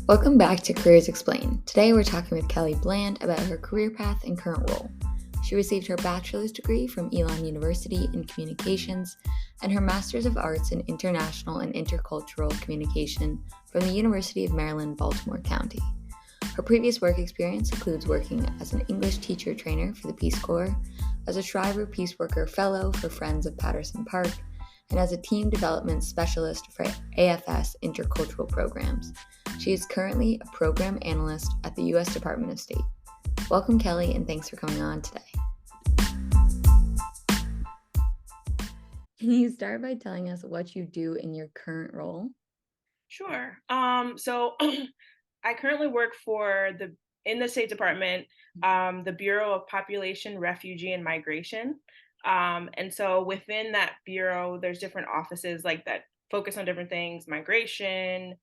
Welcome back to Careers Explained. Today we're talking with Kellie Bland about her career path and current role. She received her bachelor's degree from Elon University in Communications and her Master's of Arts in International and Intercultural Communication from the University of Maryland, Baltimore County. Her previous work experience includes working as an English teacher trainer for the Peace Corps, as a Shriver Peaceworker Fellow for Friends of Patterson Park, and as a team development specialist for AFS Intercultural Programs. She is currently a Program Analyst at the U.S. Department of State. Welcome, Kellie, and thanks for coming on today. Can you start by telling us what you do in your current role? Sure. So I currently work in the State Department, the Bureau of Population, Refugee, and Migration. And so within that bureau, there's different offices like that focus on different things, migration.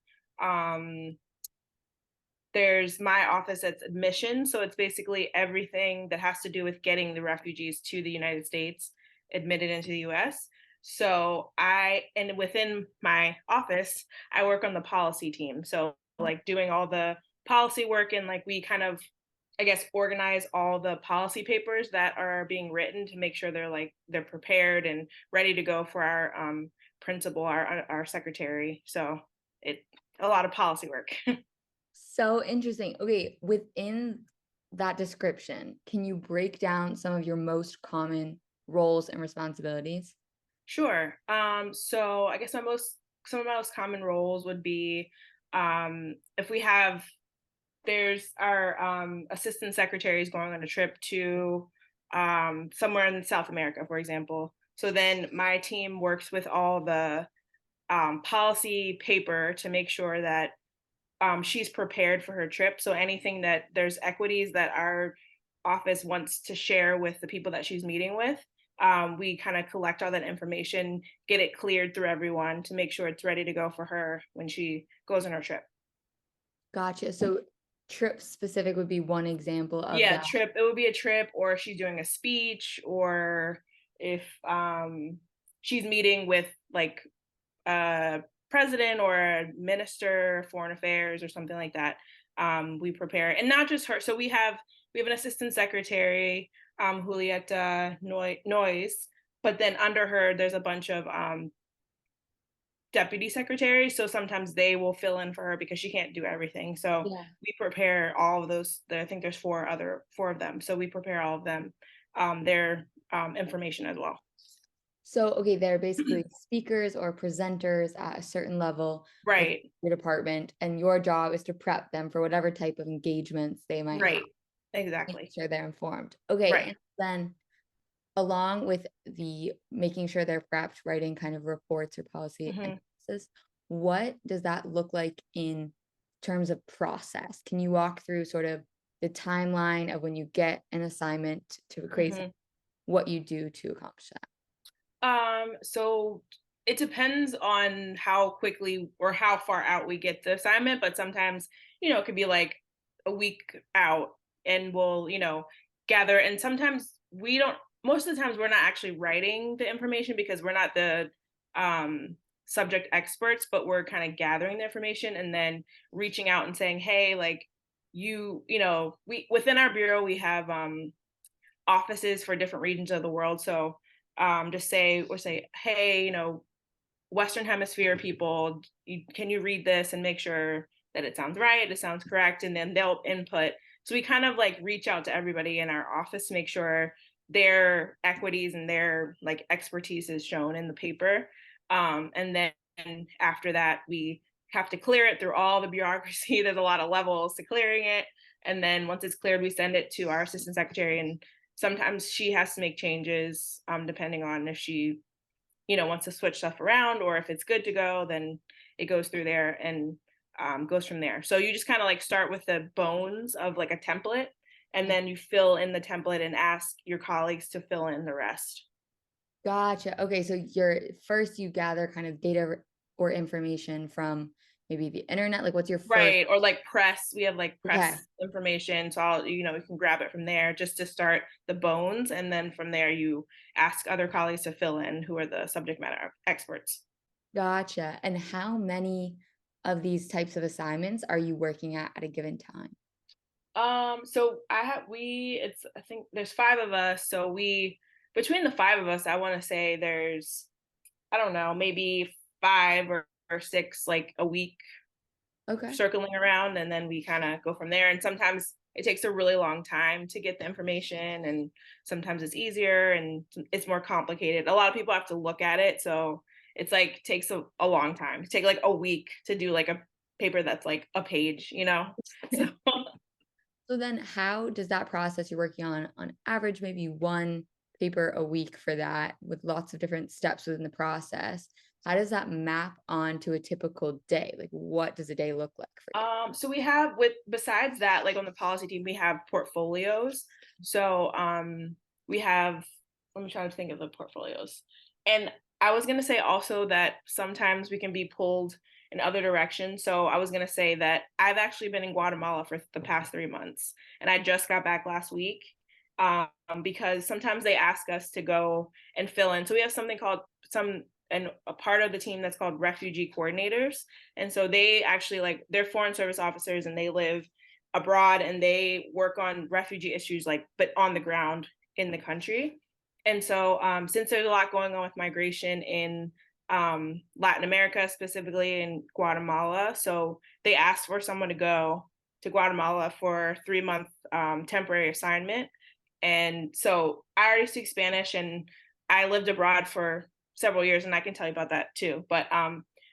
There's my office that's admission. So it's basically everything that has to do with getting the refugees to the United States admitted into the US. And within my office, I work on the policy team. So like doing all the policy work and like we kind of, I guess, organize all the policy papers that are being written to make sure they're prepared and ready to go for our principal, our secretary. So it a lot of policy work. So interesting. Okay, within that description, can you break down some of your most common roles and responsibilities? Sure. So I guess some of my most common roles would be if there's our assistant secretaries going on a trip to somewhere in South America, for example. So then my team works with all the policy paper to make sure that she's prepared for her trip. So anything that there's equities that our office wants to share with the people that she's meeting with, we kind of collect all that information, get it cleared through everyone to make sure it's ready to go for her when she goes on her trip. Gotcha. So trip specific would be one example of Yeah, that. trip. It would be a trip, or if she's doing a speech, or if she's meeting with like a president or a minister, foreign affairs, or something like that. We prepare, and not just her. So we have an assistant secretary, Julieta Noyes, but then under her, there's a bunch of deputy secretaries. So sometimes they will fill in for her because she can't do everything. So Yeah. we prepare all of those. I think there's four of them. So we prepare all of them, their information as well. So, okay, they're basically speakers or presenters at a certain level with Right. your department, and your job is to prep them for whatever type of engagements they might have, Right. making Exactly. sure they're informed. Okay, Right. and then along with the making sure they're prepped, writing kind of reports or policy Mhm. analysis, what does that look like in terms of process? Can you walk through sort of the timeline of when you get an assignment to create Mhm. what you do to accomplish that? So it depends on how quickly or how far out we get the assignment, but sometimes, it could be like a week out and we'll, gather. And sometimes most of the times we're not actually writing the information because we're not the subject experts, but we're kind of gathering the information and then reaching out and saying, hey, like we within our bureau, we have offices for different regions of the world. So just say, hey, Western Hemisphere people, can you read this and make sure that it sounds right, it sounds correct, and then they'll input. So we kind of like reach out to everybody in our office to make sure their equities and their like expertise is shown in the paper. And then after that, we have to clear it through all the bureaucracy. There's a lot of levels to clearing it. And then once it's cleared, we send it to our assistant secretary, and sometimes she has to make changes depending on if she wants to switch stuff around, or if it's good to go, then it goes through there and goes from there. So you just kind of like start with the bones of like a template, and then you fill in the template and ask your colleagues to fill in the rest. Gotcha. Okay, so you gather kind of data or information from maybe the internet. Like, what's your first? Right. Or like press, we have like Okay, press information. So you can grab it from there just to start the bones. And then from there, you ask other colleagues to fill in who are the subject matter experts. gotcha. And how many of these types of assignments are you working at a given time? So I think there's five of us. So between the five of us, I want to say there's, I don't know, maybe five or six like a week Okay. circling around, and then we kind of go from there. And sometimes it takes a really long time to get the information, and sometimes it's easier and it's more complicated. A lot of people have to look at it, so it's like takes a long time. It take like a week to do like a paper that's like a page, you know? So So then how does that process you're working on average, maybe one paper a week for that with lots of different steps within the process, how does that map onto a typical day? Like, what does a day look like for you? So we have with besides that, like on the policy team, we have portfolios. So we have, let me try to think of the portfolios. And I was gonna say also that sometimes we can be pulled in other directions. So I was gonna say that I've actually been in Guatemala for the past 3 months, and I just got back last week. Because sometimes they ask us to go and fill in. So we have something called some and a part of the team that's called refugee coordinators. And so they actually like they're foreign service officers and they live abroad and they work on refugee issues like but on the ground in the country. And so since there's a lot going on with migration in Latin America, specifically in Guatemala, so they asked for someone to go to Guatemala for a 3 month temporary assignment. And so I already speak Spanish and I lived abroad for several years, and I can tell you about that too. But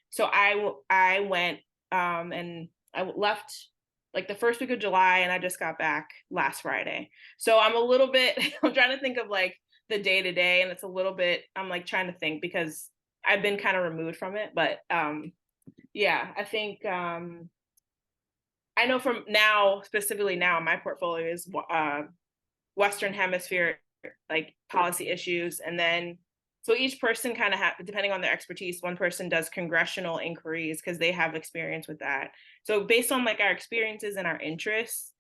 so I went and I left like the first week of July, and I just got back last Friday. So I'm a little bit I'm trying to think of like the day to day, and it's a little bit I'm like trying to think because I've been kind of removed from it. But yeah, I think I know from now specifically now my portfolio is Western Hemisphere like policy issues, and then so each person kind of depending on their expertise, one person does congressional inquiries because they have experience with that. So based on like our experiences and our interests,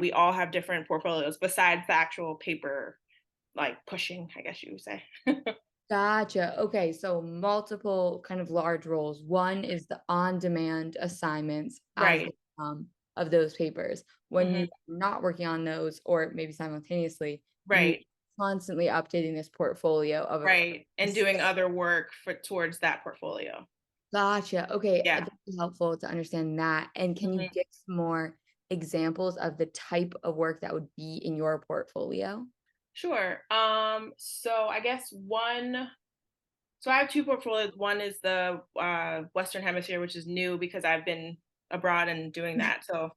we all have different portfolios besides the actual paper like pushing, I guess you would say. Gotcha. Okay, so multiple kind of large roles. One is the on-demand assignments as Right. they come of those papers. When Hmm. you're not working on those, or maybe simultaneously, you Right. constantly updating this portfolio of a Right. And doing other work for towards that portfolio. Gotcha. Okay, Yeah. that's helpful to understand that. And can you Hmm. give some more examples of the type of work that would be in your portfolio? Sure. So I guess one So I have two portfolios. One is the Western Hemisphere, which is new because I've been abroad and doing that. So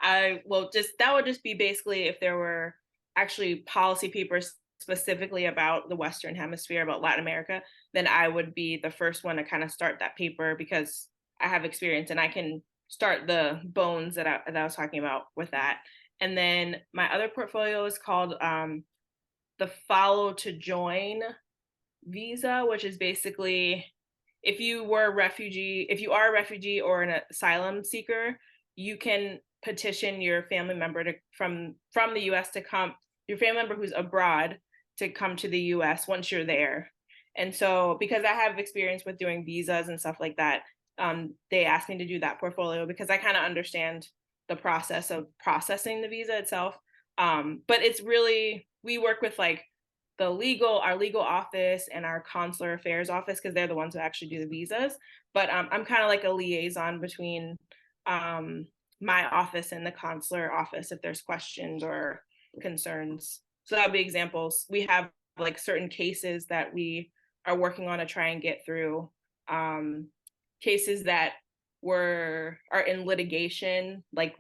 I will just that would just be basically if there were actually policy papers specifically about the Western Hemisphere, about Latin America, then I would be the first one to kind of start that paper because I have experience and I can start the bones that I was talking about with that. And then my other portfolio is called the Follow to Join visa, which is basically if you are a refugee or an asylum seeker, you can petition your family member to from the US to come, your family member who's abroad to come to the US once you're there. And so because I have experience with doing visas and stuff like that, they asked me to do that portfolio because I kind of understand the process of processing the visa itself. But it's really we work with like our legal office and our consular affairs office because they're the ones who actually do the visas. But I'm kind of like a liaison between um, my office and the consular office if there's questions or concerns. So that would be examples. We have like certain cases that we are working on to try and get through. Cases that are in litigation, like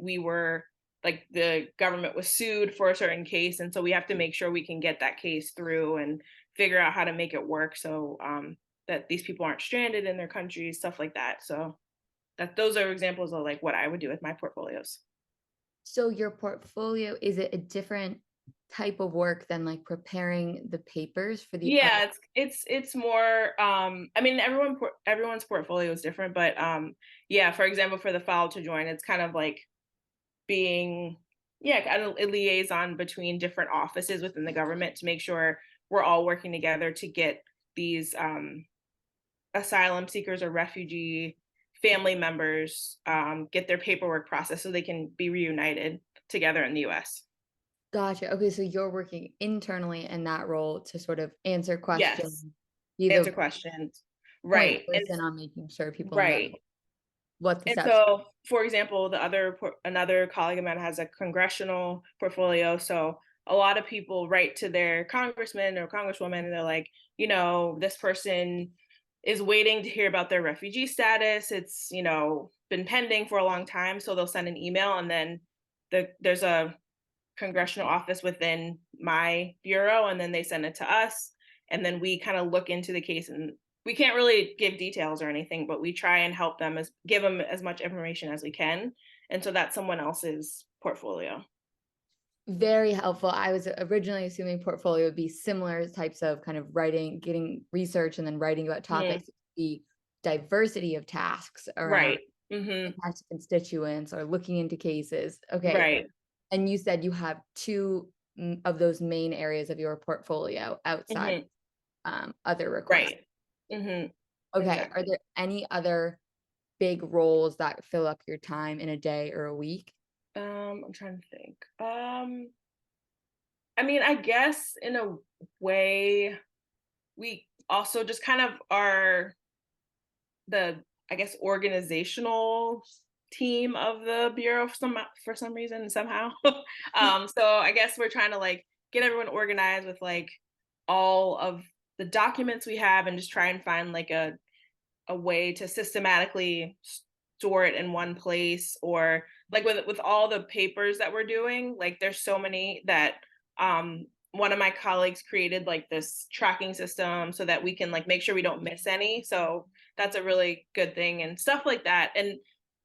the government was sued for a certain case, and so we have to make sure we can get that case through and figure out how to make it work so that these people aren't stranded in their countries, stuff like that. So that those are examples of like what I would do with my portfolios. So your portfolio, is it a different type of work than like preparing the papers for the other? Yeah, it's more I mean everyone's portfolio is different, but yeah, for example, for the file to join, it's kind of like being yeah, kind of a liaison between different offices within the government to make sure we're all working together to get these asylum seekers or refugee family members get their paperwork processed so they can be reunited together in the US. Gotcha. Okay, so you're working internally in that role to sort of answer questions, Yes, be answer the questions. point Right. person on making sure people know Right. what the And steps. so, for example, another colleague of mine has a congressional portfolio. So a lot of people write to their congressman or congresswoman, and they're like, this person is waiting to hear about their refugee status. It's been pending for a long time. So they'll send an email, and then there's a congressional office within my bureau, and then they send it to us, and then we kind of look into the case, and we can't really give details or anything, but we try and help them give them as much information as we can, and so that's someone else's portfolio. Very helpful. I was originally assuming portfolio would be similar types of kind of writing, getting research, and then writing about Mhm. topics. The diversity of tasks around Right. Hmm. impact to constituents or looking into cases. Okay. Right. And you said you have two of those main areas of your portfolio outside Hmm. other requests. Right. Hmm. Okay. Are Exactly. there any other big roles that fill up your time in a day or a week? I'm trying to think. I mean, I guess in a way, we also just kind of are the, I guess, organizational team of the bureau for some reason somehow. So I guess we're trying to like get everyone organized with like all of the documents we have, and just try and find like a way to systematically store it in one place, or like with all the papers that we're doing, like there's so many that one of my colleagues created like this tracking system so that we can like make sure we don't miss any. So that's a really good thing and stuff like that. And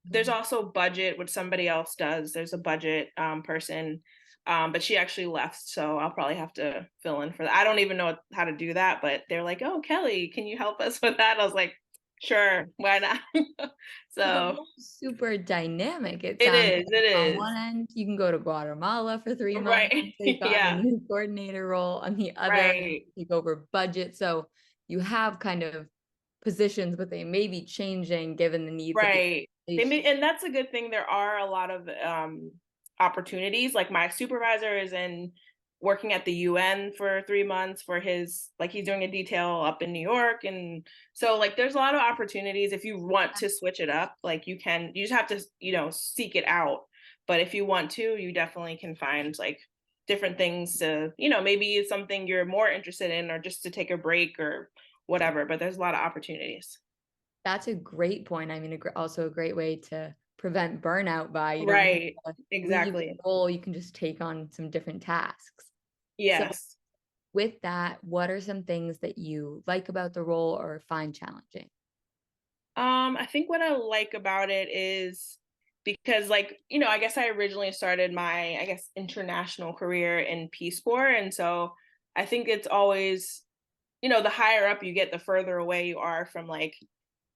there's also budget, which somebody else does. There's a budget person, but she actually left, so I'll probably have to fill in for that. I don't even know how to do that, but they're like, "Oh, Kelly, can you help us with that?" I was like, "Sure, why not?" So the So role's super dynamic, it it sounds is, like. it On is. one end, you can go to Guatemala for 3 months Right. and take on a Yeah. new coordinator role. On the other end, Right. take over budget. So you have kind of positions, but they may be changing given the needs of the Right. organization. And that's a good thing. There are a lot of opportunities. Like my supervisor is in working at the UN for 3 months for his, like he's doing a detail up in New York. And so like there's a lot of opportunities if you want to switch it up. Like you just have to, seek it out. But if you want to, you definitely can find like different things to, maybe it's something you're more interested in, or just to take a break or whatever. But there's a lot of opportunities. That's a great point. I mean, also a great way to prevent burnout by you don't have Right. to leave the Exactly. role, you can just take on some different tasks. So Yes. with that, what are some things that you like about the role or find challenging? I think what I like about it is because, like, I guess I originally started my, I guess, international career in Peace Corps. And so I think it's always, the higher up you get, the further away you are from like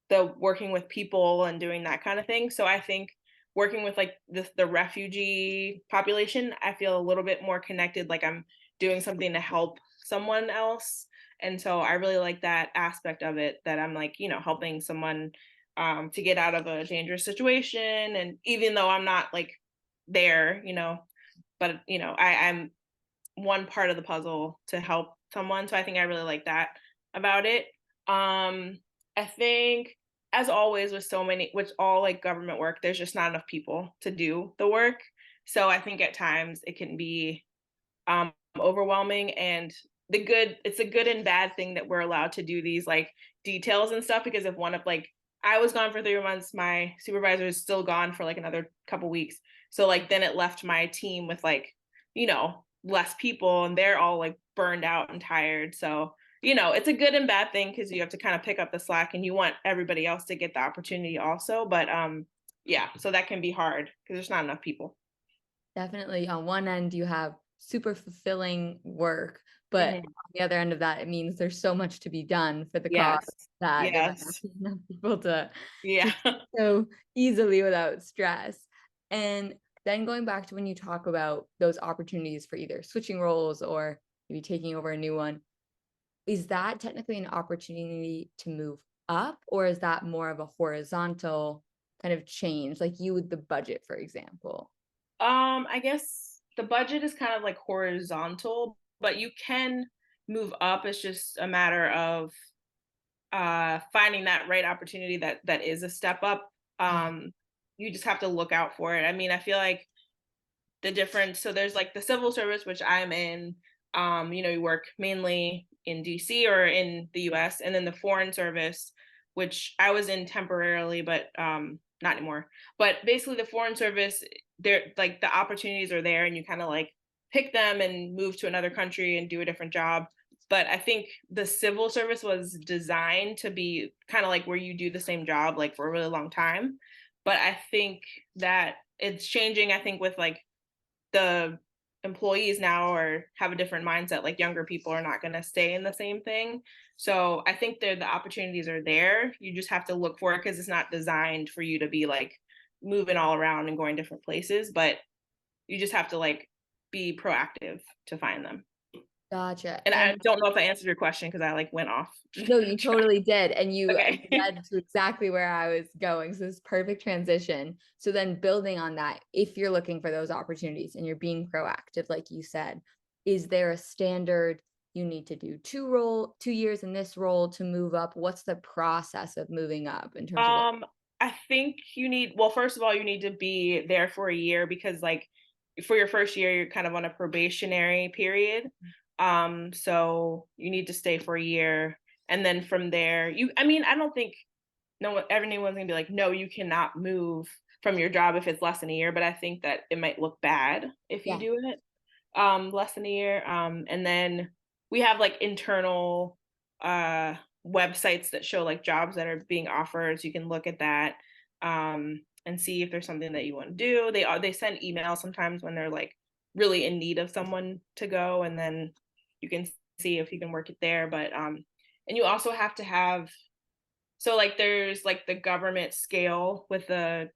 the working with people and doing that kind of thing. So I think working with like the refugee population, I feel a little bit more connected, like I'm doing something to help someone else. And so I really like that aspect of it, that I'm like, helping someone to get out of a dangerous situation. And even though I'm not like there, but I'm one part of the puzzle to help someone. So I think I really like that about it. I think, as always with so many, with all like government work, there's just not enough people to do the work. So I think at times it can be overwhelming, and it's a good and bad thing that we're allowed to do these like details and stuff, because if one of like I was gone for 3 months, my supervisor is still gone for like another couple weeks. So like then it left my team with like, less people, and they're all like burned out and tired. So, it's a good and bad thing because you have to kind of pick up the slack, and you want everybody else to get the opportunity also. But yeah, so that can be hard because there's not enough people. Definitely on one end, you have super fulfilling work, but Hmm. on the other end of that, it means there's so much to be done for the cause Yes. that there might not Yes. be enough people to Yeah. so easily without stress. And then going back to when you talk about those opportunities for either switching roles or maybe taking over a new one, is that technically an opportunity to move up, or is that more of a horizontal kind of change, like you with the budget, for example? I guess the budget is kind of like horizontal, but you can move up. It's just a matter of finding that right opportunity that is a step up. Yeah. You just have to look out for it. I mean, I feel like the difference, so there's like the civil service, which I'm in. You work mainly in DC or in the US, and then the foreign service, which I was in temporarily, but not anymore. But basically the foreign service, there like the opportunities are there and you kind of like pick them and move to another country and do a different job. But I think the civil service was designed to be kind of like where you do the same job like for a really long time. But I think that it's changing, I think, with like the employees now or have a different mindset, like younger people are not going to stay in the same thing. So I think the opportunities are there. You just have to look for it because it's not designed for you to be like moving all around and going different places, but you just have to like be proactive to find them. Gotcha. And I And don't know if I answered your question because I like went off no, you track. totally did. And you Okay. led to exactly where I was going. So this perfect transition. So then building on that, if you're looking for those opportunities and you're being proactive, like you said, is there a standard you need to do 2 years in this role to move up? What's the process of moving up in terms of what? I think you need, well, first of all, you need to be there for a year because like for your first year, you're kind of on a probationary period. So you need to stay for a year. And then from there, I mean, I don't think everyone's gonna be like, no, you cannot move from your job if it's less than a year, but I think that it might look bad if you Yeah. do it less than a year. And then we have like internal uh, websites that show like jobs that are being offered. So you can look at that and see if there's something that you want to do. They send emails sometimes when they're like really in need of someone to go, and then you can see if you can work it there. But and you also have to have, so like there's like the government scale with the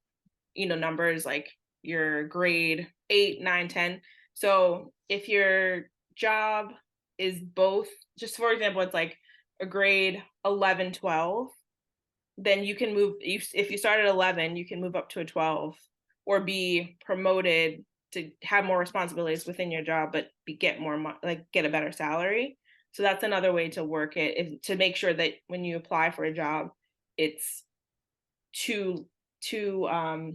numbers like your grade 8, 9, 10. So if your job is both, just for example, it's like a grade 11, 12, then you can move, if you start at 11, you can move up to a 12 or be promoted to have more responsibilities within your job, but get more, like get a better salary. So that's another way to work it, is to make sure that when you apply for a job, it's two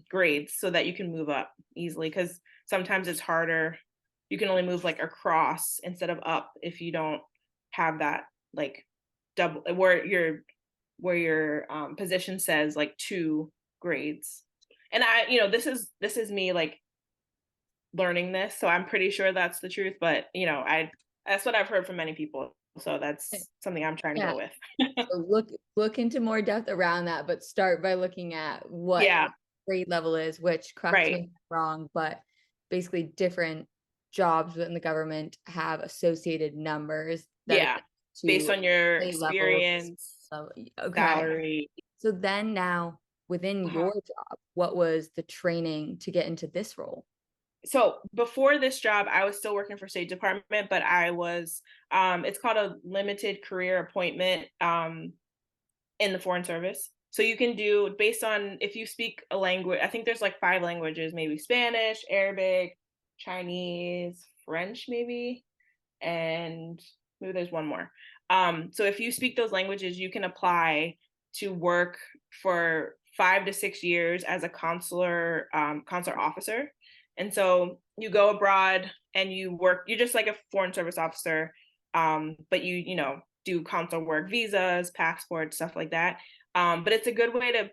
grades so that you can move up easily, because sometimes it's harder. You can only move like across instead of up if you don't have that like double where your position says like 2 grades. And this is me like learning this, so I'm pretty sure that's the truth, but I that's what I've heard from many people, so that's something I'm trying to Yeah. go with. So look into more depth around that, but start by looking at what Yeah, grade level is, which, correct me right. if I'm wrong, but basically different jobs within the government have associated numbers that Yeah, equate based to on your a level experience, of, okay. salary. So then now within Uh-huh. your job, what was the training to get into this role? So before this job, I was still working for State Department, but I was it's called a limited career appointment in the Foreign Service. So you can do based on if you speak a language. I think there's like 5 languages, maybe Spanish, Arabic, Chinese, French, maybe, and maybe there's one more. So if you speak those languages, you can apply to work for 5 to 6 years as a consular officer. And so you go abroad and you work. You're just like a foreign service officer, but you do consular work, visas, passports, stuff like that. But it's a good way to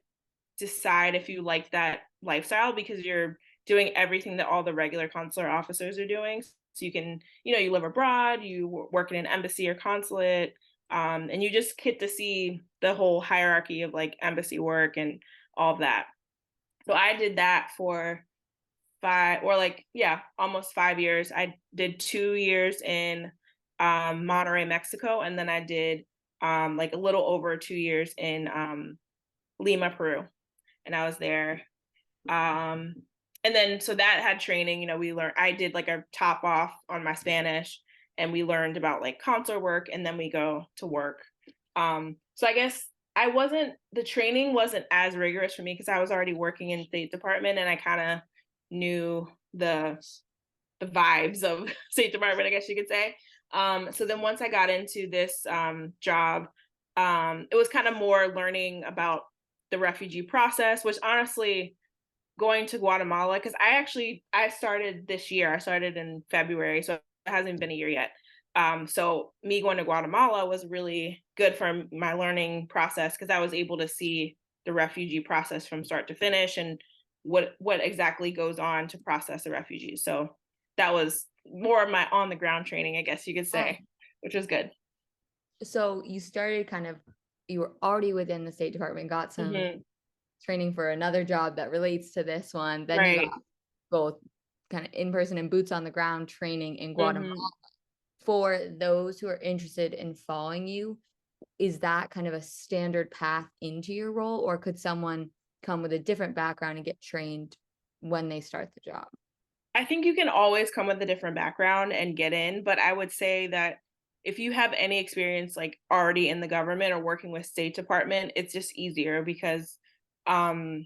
decide if you like that lifestyle because you're doing everything that all the regular consular officers are doing. So you can, you live abroad, you work in an embassy or consulate, and you just get to see the whole hierarchy of like embassy work and all of that. So I did that for almost 5 years. I did 2 years in Monterrey, Mexico, and then I did like a little over 2 years in Lima, Peru, and I was there. Um, and then so that had training. We learned. I did like a top off on my Spanish, and we learned about like consular work, and then we go to work. So I guess the training wasn't as rigorous for me because I was already working in State Department and I kind of knew the vibes of State Department, I guess you could say. So then once I got into this job, it was kind of more learning about the refugee process, which honestly, going to Guatemala, because I started this year. I started in February, so it hasn't been a year yet. So me going to Guatemala was really good for my learning process because I was able to see the refugee process from start to finish and what exactly goes on to process the refugees. So that was more of my on the ground training, I guess you could Oh, say, which was good. so you started you were already within the State Department, got some Hmm. training for another job that relates to this one. Then you got Right. both kind of in person and boots on the ground training in Guatemala. Hmm. For those who are interested in following you, is that kind of a standard path into your role, or could someone come with a different background and get trained when they start the job? I think you can always come with a different background and get in, but I would say that if you have any experience like already in the government or working with State Department, it's just easier because um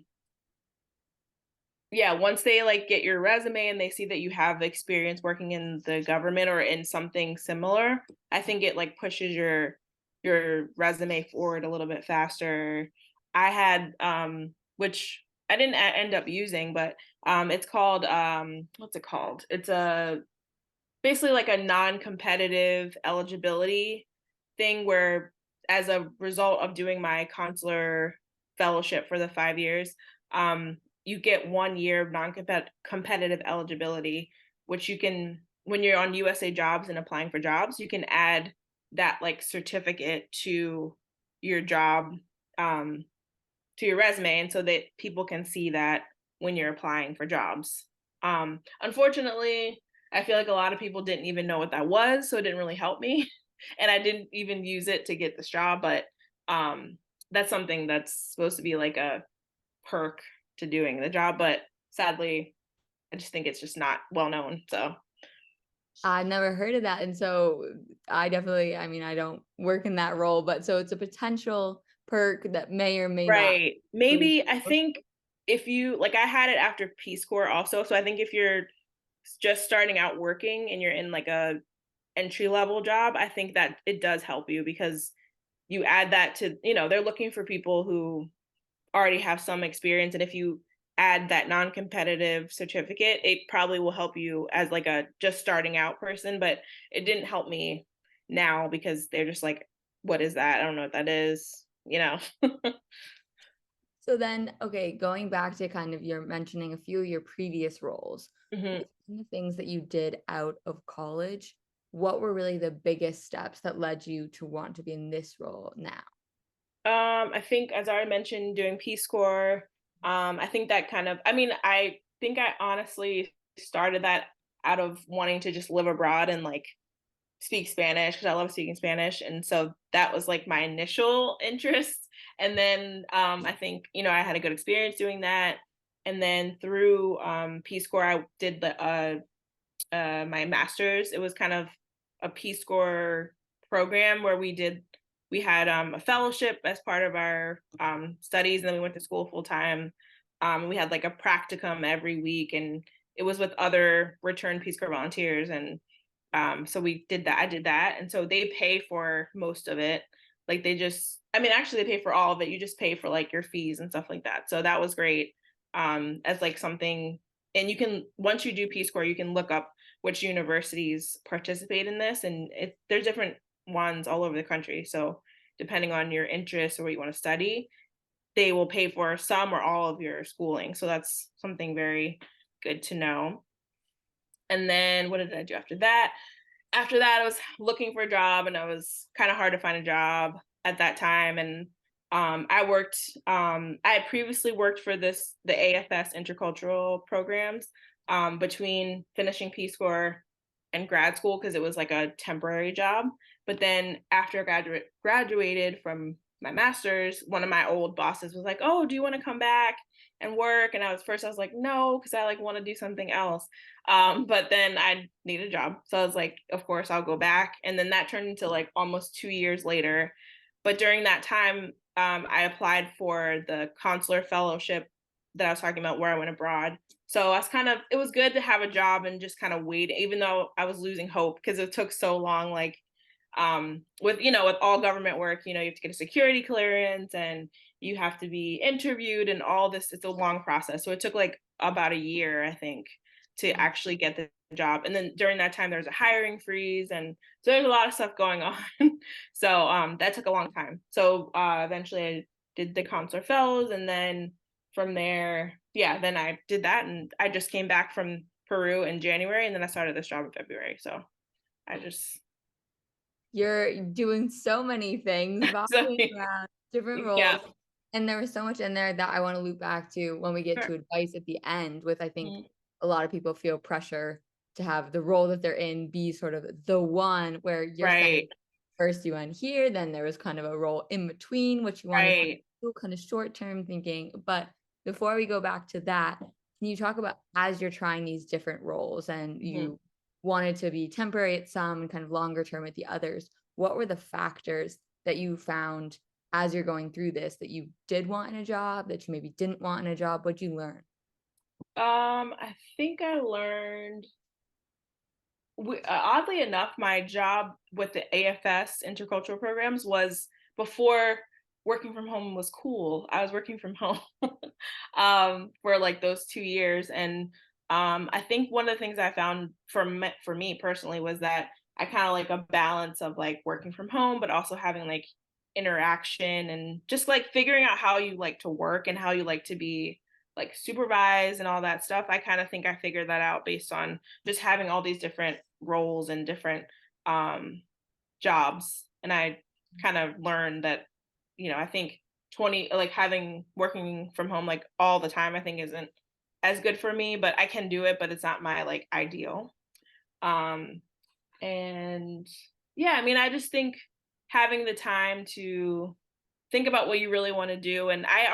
yeah, once they like get your resume and they see that you have experience working in the government or in something similar, I think it like pushes your resume forward a little bit faster. I had which I didn't end up using, but it's called what's it called? It's a basically like a non-competitive eligibility thing where as a result of doing my consular fellowship for the 5 years, you get 1 year of non-competitive eligibility, which you can when you're on USA Jobs and applying for jobs, you can add that like certificate to your job, um, to your resume, and so that people can see that when you're applying for jobs. Unfortunately, I feel like a lot of people didn't even know what that was, so it didn't really help me. And I didn't even use it to get this job, but that's something that's supposed to be like a perk to doing the job. But sadly, I just think it's just not well known. So I've never heard of that. And so I mean, I don't work in that role, but so it's a potential perk that may or may not right, prove. maybe I think if you like, I had it after Peace Corps also. So I think if you're just starting out working and you're in like a entry level job, I think that it does help you because you add that to, they're looking for people who already have some experience. And if you add that non competitive certificate, it probably will help you as like a just starting out person. But it didn't help me now because they're just like, what is that? I don't know what that is. So then, okay, going back to kind of you're mentioning a few of your previous roles, Hmm. within the things that you did out of college, what were really the biggest steps that led you to want to be in this role now? I think, as I already mentioned, doing Peace Corps. I think that kind of, I mean, I think I honestly started that out of wanting to just live abroad and like speak Spanish because I love speaking Spanish. And so that was like my initial interest. And then I think, I had a good experience doing that. And then through Peace Corps, I did my master's. It was kind of a Peace Corps program where we had a fellowship as part of our studies, and then we went to school full time. We had like a practicum every week, and it was with other returned Peace Corps volunteers, and so we did that. I did that, and so they pay for most of it. Like I mean, actually, they pay for all of it. You just pay for like your fees and stuff like that. So that was great. As like something, and you can once you do Peace Corps, you can look up which universities participate in this, and there's different ones all over the country. So depending on your interests or what you want to study, they will pay for some or all of your schooling. So that's something very good to know. And then what did I do after that? After that, I was looking for a job, and it was kind of hard to find a job at that time. And I had previously worked for the AFS Intercultural Programs between finishing Peace Corps and grad school because it was like a temporary job. But then after I graduated from my master's, one of my old bosses was like, "Oh, do you want to come back and work?" And I was like, "No," because I like want to do something else. But then I need a job. So I was like, of course I'll go back. And then that turned into like almost 2 years later. But during that time, I applied for the consular fellowship that I was talking about where I went abroad. So I was it was good to have a job and just kind of wait, even though I was losing hope because it took so long. Like with with all government work, you have to get a security clearance and you have to be interviewed and all this. It's a long process. So it took like about a year, I think, to actually get the job. And then during that time, there was a hiring freeze, and so there's a lot of stuff going on. So that took a long time. So eventually, I did the consular fellows, and then from there, yeah, then I did that, and I just came back from Peru in January, and then I started this job in February. So I just You're doing so many things, so bopping around, different yeah. roles, and there was so much in there that I wanna loop back to when we get Sure. to advice at the end with I think Mhm. a lot of people feel pressure to have the role that they're in be sort of the one where you're saying Right, first you went here, then there was kind of a role in between, which you wanted to right. do, kind of short-term thinking, but before we go back to that, can you talk about as you're trying these different roles and Mhm. you wanted to be temporary at some and kind of longer term at the others, what were the factors that you found as you're going through this that you did want in a job, that you maybe didn't want in a job? What'd you learn? I think I learned oddly enough, my job with the AFS Intercultural Programs was before working from home was cool. I was working from home for like those 2 years, and I think one of the things I found for me personally was that I kind of like a balance of like working from home, but also having like interaction and just like figuring out how you like to work and how you like to be like supervised and all that stuff. I kind of think I figured that out based on just having all these different roles and different um, jobs. And I kind of learned that, I think 20, like having working from home like all the time, I think isn't as good for me, but I can do it, but it's not my like ideal. Um, and yeah, I mean, I just think having the time to think about what you really want to do. And I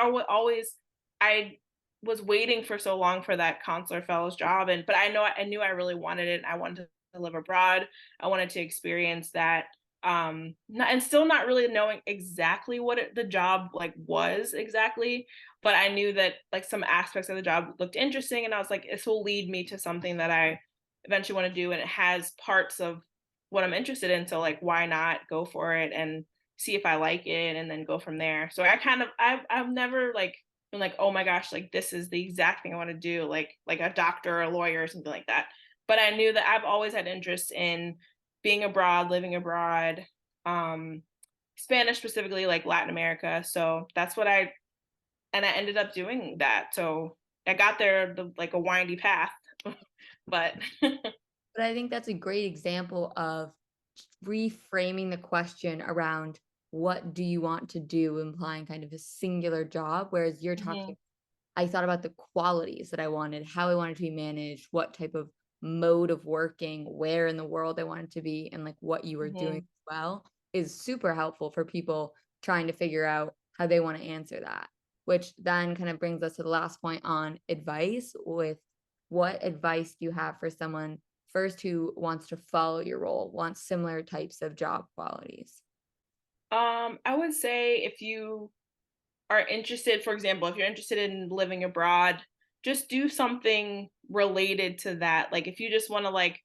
was waiting for so long for that consular fellows job, but I knew I really wanted it. I wanted to live abroad. I wanted to experience that. And still not really knowing exactly what the job like was exactly, but I knew that like some aspects of the job looked interesting, and I was like, this will lead me to something that I eventually want to do, and it has parts of what I'm interested in. So like, why not go for it and see if I like it and then go from there. So I've never like been like, oh my gosh, like this is the exact thing I want to do, like a doctor or a lawyer or something like that. But I knew that I've always had interest in being abroad, living abroad, um, Spanish specifically, like Latin America. So that's what I ended up doing that. So I got there like a windy path, but But I think that's a great example of reframing the question around what do you want to do, implying kind of a singular job, whereas you're Mhm, talking I thought about the qualities that I wanted, how I wanted to be managed, what type of mode of working, where in the world I wanted to be, and like what you were doing mhm. as well is super helpful for people trying to figure out how they want to answer that. Which then kind of brings us to the last point on advice with what advice do you have for someone first who wants to follow your role, wants similar types of job qualities? I would say if you are interested, for example, if you're interested in living abroad, just do something related to that. Like if you just want to like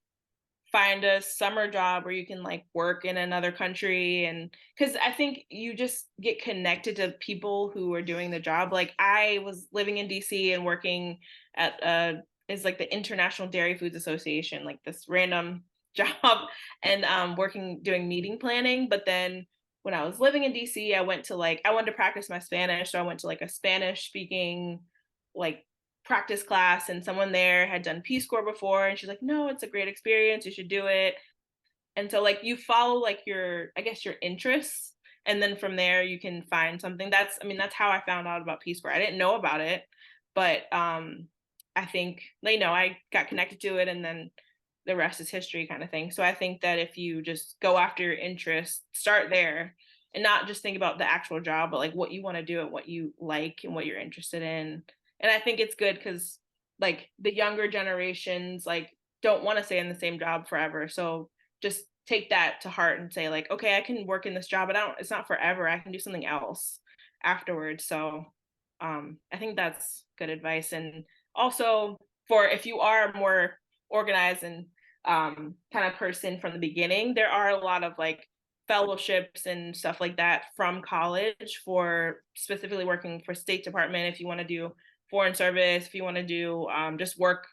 find a summer job where you can like work in another country, and cuz I think you just get connected to people who are doing the job. Like I was living in DC and working at is like the International Dairy Foods Association, like this random job, and working doing meeting planning, but then when I was living in DC, I wanted to practice my Spanish, so I went to like a Spanish speaking like practice class, and someone there had done Peace Corps before, and she's like, "No, it's a great experience. You should do it." And so like you follow like I guess your interests, and then from there you can find something. That's how I found out about Peace Corps. I didn't know about it, but I think I got connected to it, and then the rest is history kind of thing. So I think that if you just go after your interests, start there and not just think about the actual job, but like what you want to do and what you like and what you're interested in. And I think it's good cuz like the younger generations like don't want to stay in the same job forever. So just take that to heart and say like, okay, I can work in this job, but it's not forever. I can do something else. afterwards. So I think that's good advice. And also, for if you are more organized and kind of person from the beginning, there are a lot of like fellowships and stuff like that from college for specifically working for State Department. If you want to do foreign service, if you want to do just work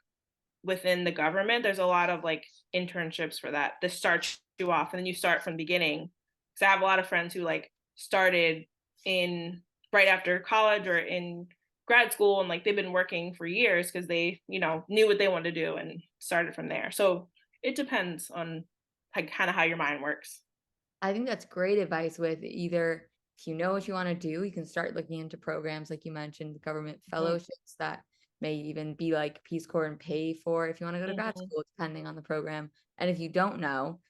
within the government, there's a lot of like internships for that. This starts you off, and then you start from the beginning. Because I have a lot of friends who like started in right after college or in grad school, and like they've been working for years because they, knew what they wanted to do and started from there. So it depends on like kind of how your mind works. I think that's great advice with either if you know what you want to do, you can start looking into programs like you mentioned, government Mhm, fellowships that may even be like Peace Corps and pay for if you want to go to grad mhm. school, depending on the program. And if you don't know,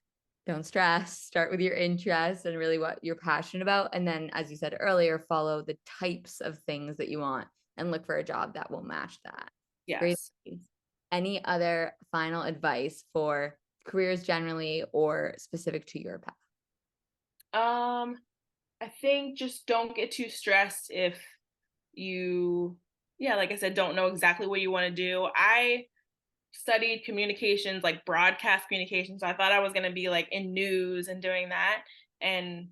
don't stress. Start with your interests and really what you're passionate about. And then, as you said earlier, follow the types of things that you want and look for a job that will match that. Great Yes. advice. Any other final advice for careers generally or specific to your path? Um, I think just don't get too stressed if you, yeah, like I said, don't know exactly what you want to do. I studied communications, like broadcast communications. So I thought I was going to be like in news and doing that. And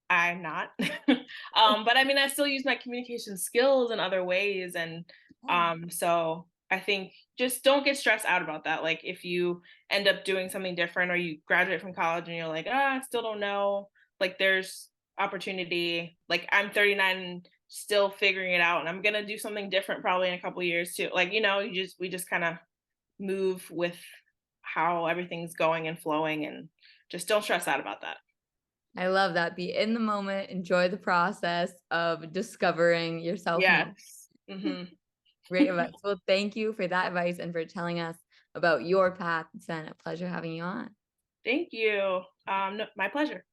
I'm not. But I mean, I still use my communication skills in other ways. And Yeah. so I think just don't get stressed out about that. Like if you end up doing something different or you graduate from college and you're like, I still don't know. Like there's opportunity. Like I'm 39 and still figuring it out. And I'm gonna do something different probably in a couple years too. Like, we just kind of move with how everything's going and flowing, and just don't stress out about that. I love that. Be in the moment, enjoy the process of discovering yourself more. Yes. Mhm. Great advice. Well, thank you for that advice and for telling us about your path. It's been a pleasure having you on. Thank you. No, my pleasure.